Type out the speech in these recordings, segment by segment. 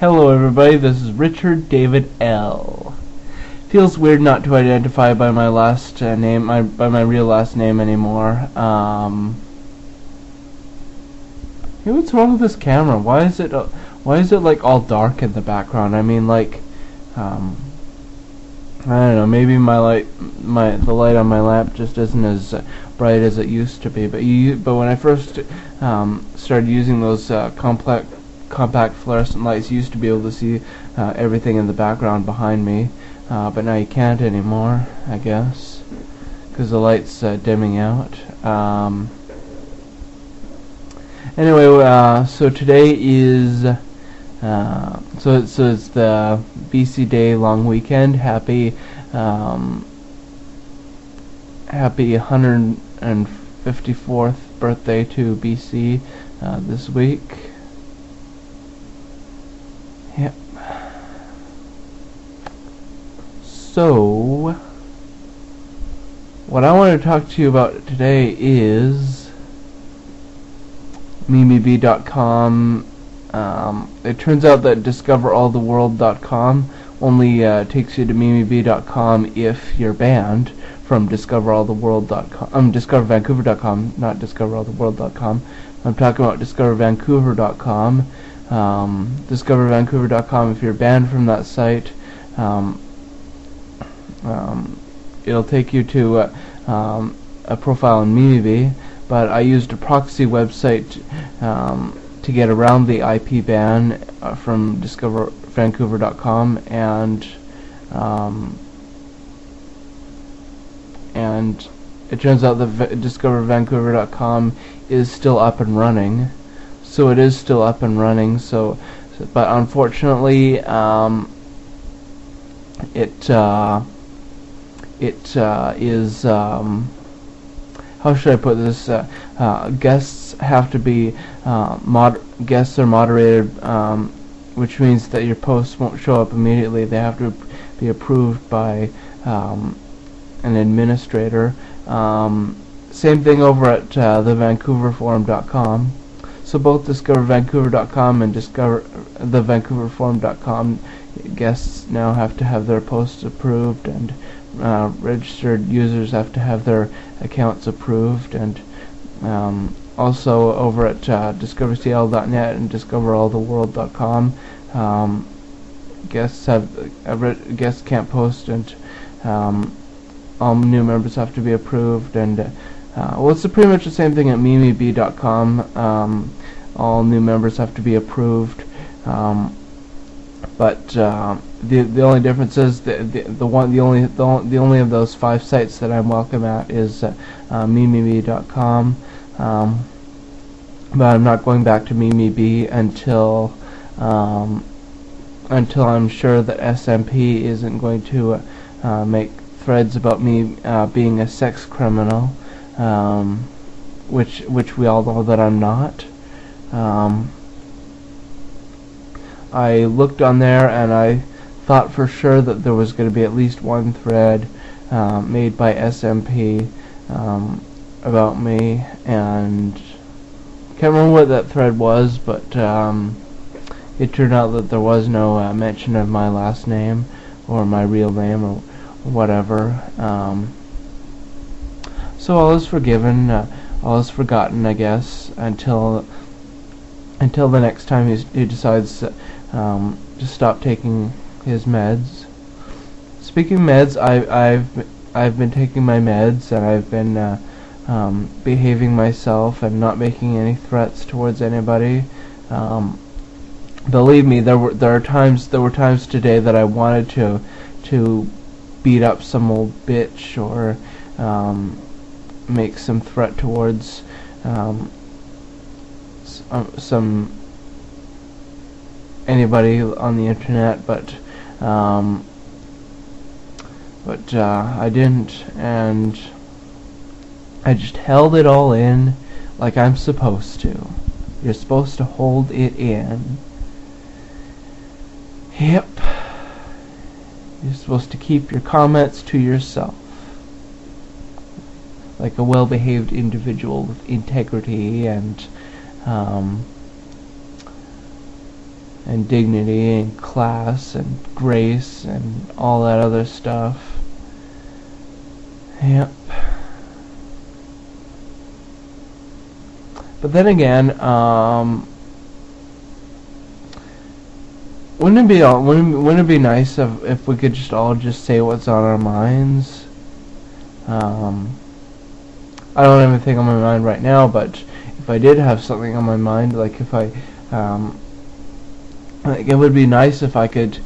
Hello everybody, this is Richard David L. Feels weird not to identify by my last name, by my real last name anymore. Hey, what's wrong with this camera? Why is it like all dark in the background? I mean, like, I don't know. Maybe the light on my lamp just isn't as bright as it used to be. But when I first started using those compact fluorescent lights, you used to be able to see everything in the background behind me. But now you can't anymore, I guess, because the light's dimming out. Anyway, so today is so it's the BC Day long weekend. Happy 154th birthday to BC this week. Yep. So, what I want to talk to you about today is MimiBee.com. It turns out that DiscoverAllTheWorld.com only takes you to MimiBee.com if you're banned from DiscoverAllTheWorld.com. DiscoverVancouver.com, not DiscoverAllTheWorld.com. I'm talking about DiscoverVancouver.com. DiscoverVancouver.com, if you're banned from that site, it'll take you to a profile on MimiBee, but I used a proxy website to get around the IP ban from DiscoverVancouver.com, and it turns out that DiscoverVancouver.com is still up and running. So it is still up and running. But unfortunately, it is. How should I put this? Guests have to be guests are moderated, which means that your posts won't show up immediately. They have to be approved by an administrator. Same thing over at thevancouverforum.com. So both DiscoverVancouver.com and thevancouverforum.com guests now have to have their posts approved, and registered users have to have their accounts approved, and also over at DiscoverCL.net and DiscoverAllTheWorld.com, guests can't post, and all new members have to be approved, and well, it's pretty much the same thing at MimiBee.com. All new members have to be approved, but the only difference is the only of those 5 sites that I'm welcome at is MimiBee.com. But I'm not going back to MimiBee until I'm sure that SMP isn't going to make threads about me being a sex criminal, which we all know that I'm not. I looked on there and I thought for sure that there was going to be at least one thread made by SMP about me, and can't remember what that thread was, but it turned out that there was no mention of my last name or my real name or whatever. So all is forgiven, all is forgotten, I guess, until the next time he decides to stop taking his meds. Speaking of meds, I've been taking my meds, and I've been behaving myself and not making any threats towards anybody. Believe me, there were times today that I wanted to beat up some old bitch or make some threat towards some anybody on the internet, but I didn't, and I just held it all in like I'm supposed to. You're supposed to hold it in. Yep. You're supposed to keep your comments to yourself, like a well-behaved individual with integrity and and dignity and class and grace and all that other stuff. Yep. But then again, wouldn't it be nice if we could just all just say what's on our minds? I don't have anything on my mind right now, but if I did have something on my mind, like if I, like it would be nice if I could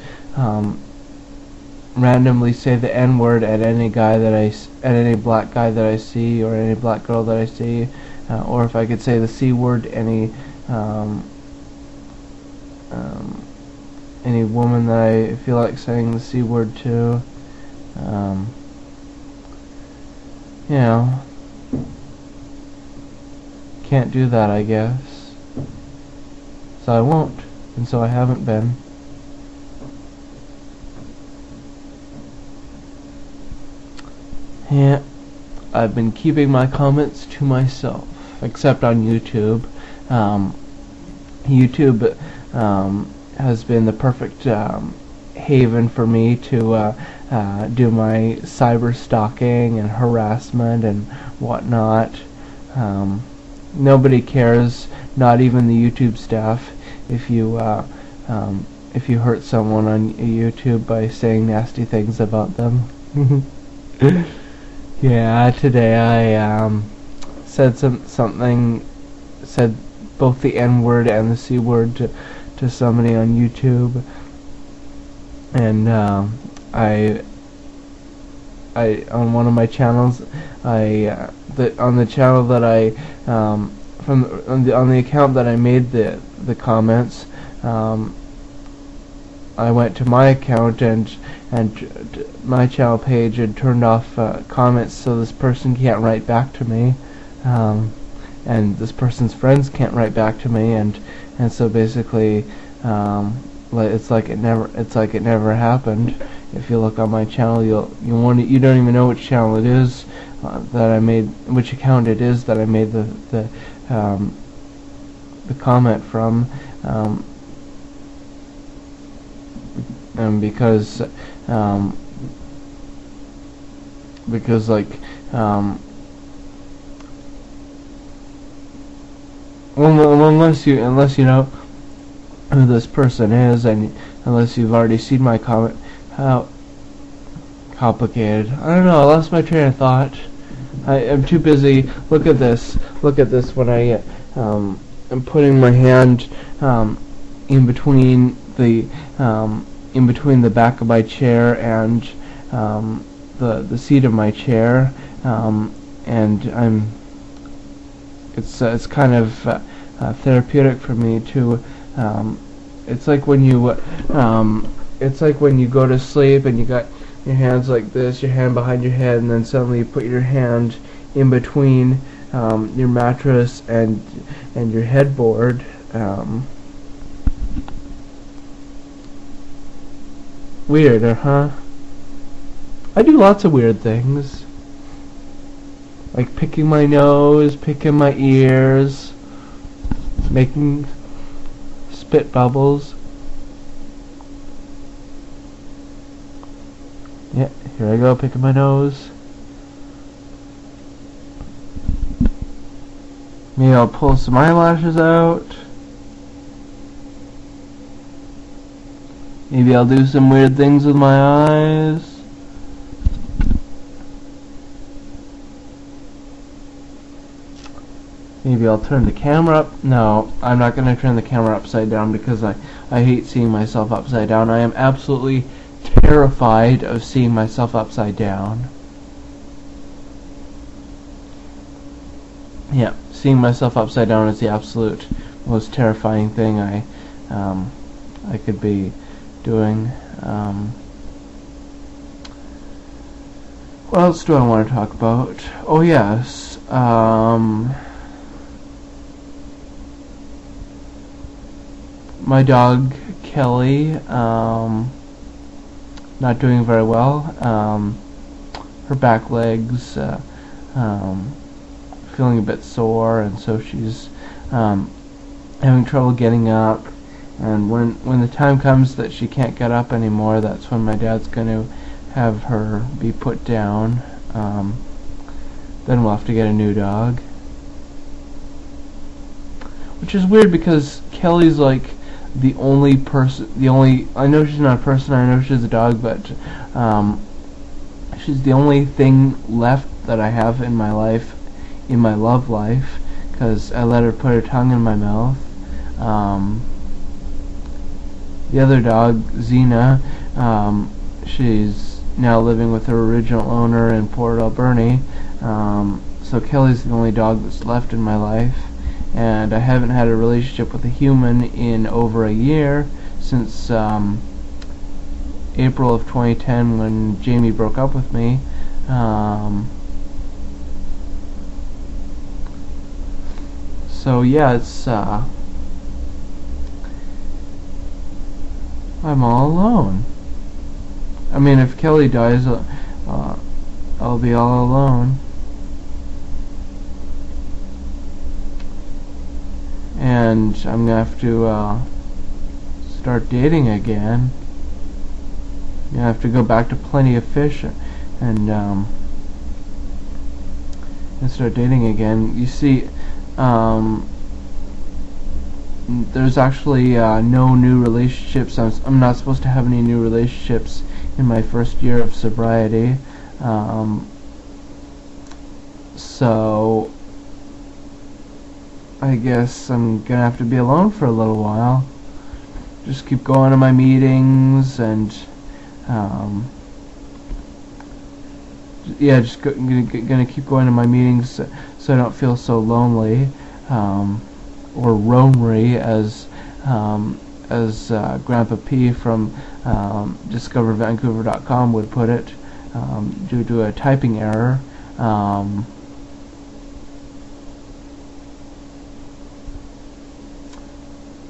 randomly say the N-word at any guy that at any black guy that I see, or any black girl that I see, or if I could say the C-word any woman that I feel like saying the C-word to. You know, can't do that, I guess. So I won't, and so I haven't been. Yeah, I've been keeping my comments to myself, except on YouTube. YouTube has been the perfect haven for me to do my cyber stalking and harassment and whatnot. Nobody cares, not even the YouTube staff, if you hurt someone on YouTube by saying nasty things about them. Yeah, today I said said both the N-word and the C-word to somebody on YouTube, and I on one of my channels, on the channel that I on the account that I made the comments, I went to my account and my channel page and turned off comments, so this person can't write back to me, and this person's friends can't write back to me, and so basically it's like it never happened. If you look on my channel, you don't even know which channel it is that I made, which account it is that I made the comment from, and because like unless you know who this person is, and unless you've already seen my comment, how complicated. I don't know, I lost my train of thought. I'm too busy. Look at this when I am putting my hand in between the back of my chair and the seat of my chair, and it's kind of therapeutic for me to. It's like when you go to sleep and you got your hands like this, your hand behind your head, and then suddenly you put your hand in between your mattress and your headboard. Weird, huh? I do lots of weird things, like picking my nose, picking my ears, making spit bubbles. Yeah, here I go, picking my nose. Maybe I'll pull some eyelashes out. Maybe I'll do some weird things with my eyes. Maybe I'll turn the camera up. No, I'm not going to turn the camera upside down because I hate seeing myself upside down. I am absolutely terrified of seeing myself upside down. Yeah, seeing myself upside down is the absolute most terrifying thing I could be doing. What else do I want to talk about? Oh yes, my dog Kelly, not doing very well. Her back legs feeling a bit sore, and so she's having trouble getting up, And when the time comes that she can't get up anymore, that's when my dad's going to have her be put down. Then we'll have to get a new dog. Which is weird because Kelly's like the only person, I know she's not a person, I know she's a dog, but she's the only thing left that I have in my life, in my love life, because I let her put her tongue in my mouth. The other dog, Xena, she's now living with her original owner in Port Alberni, so Kelly's the only dog that's left in my life. And I haven't had a relationship with a human in over a year, since April of 2010 when Jamie broke up with me. So yeah, it's I'm all alone. I mean, if Kelly dies, I'll be all alone. And I'm gonna have to start dating again. I'm gonna have to go back to Plenty of Fish and start dating again. You see, there's actually no new relationships. I'm not supposed to have any new relationships in my first year of sobriety. So I guess I'm gonna have to be alone for a little while. Just keep going to my meetings and yeah, just gonna keep going to my meetings so I don't feel so lonely, or roamery, as Grandpa P from DiscoverVancouver.com would put it, due to a typing error.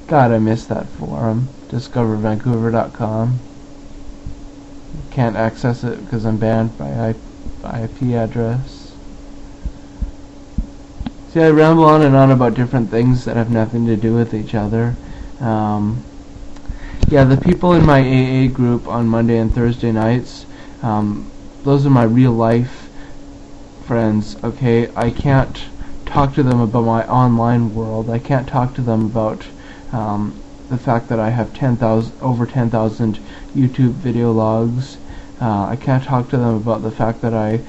God, I miss that forum, DiscoverVancouver.com. Can't access it because I'm banned by IP address. See, I ramble on and on about different things that have nothing to do with each other. Yeah, the people in my AA group on Monday and Thursday nights, those are my real life friends, okay? I can't talk to them about my online world. I can't talk to them about the fact that I have over 10,000 YouTube video logs. I can't talk to them about the fact that I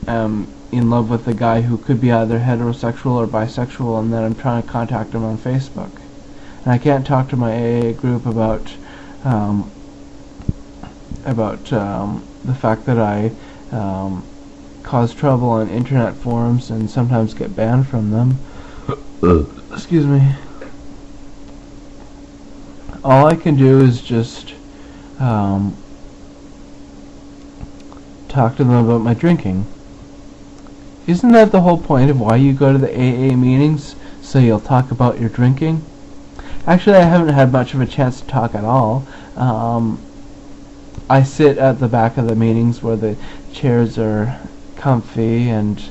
am in love with a guy who could be either heterosexual or bisexual, and that I'm trying to contact him on Facebook. And I can't talk to my AA group about the fact that I cause trouble on internet forums and sometimes get banned from them. Excuse me. All I can do is just talk to them about my drinking. Isn't that the whole point of why you go to the AA meetings? So you'll talk about your drinking? Actually, I haven't had much of a chance to talk at all. I sit at the back of the meetings where the chairs are comfy, and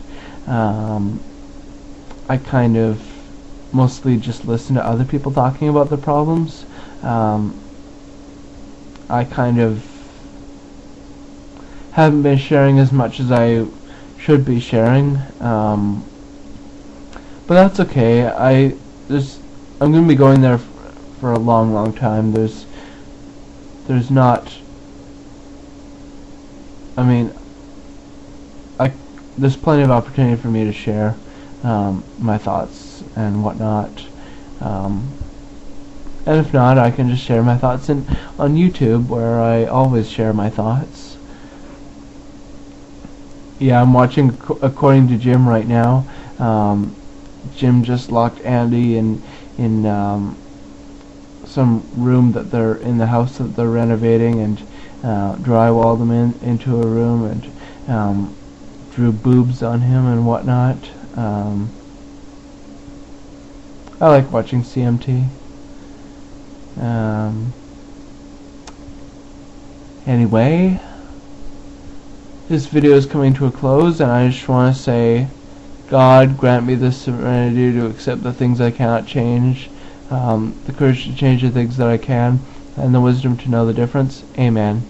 I kind of mostly just listen to other people talking about their problems. I kind of haven't been sharing as much as I should be sharing, but that's okay. I'm going to be going there for a long time. There's not, I mean, there's plenty of opportunity for me to share my thoughts and whatnot. And if not, I can just share my thoughts on YouTube, where I always share my thoughts. Yeah, I'm watching According to Jim right now. Jim just locked Andy in some room that they're in the house that they're renovating, and drywalled him into a room, and drew boobs on him and whatnot. I like watching CMT. Anyway, this video is coming to a close, and I just want to say God, grant me the serenity to accept the things I cannot change, the courage to change the things that I can, and the wisdom to know the difference. Amen.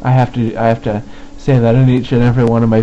I have to say that in each and every one of my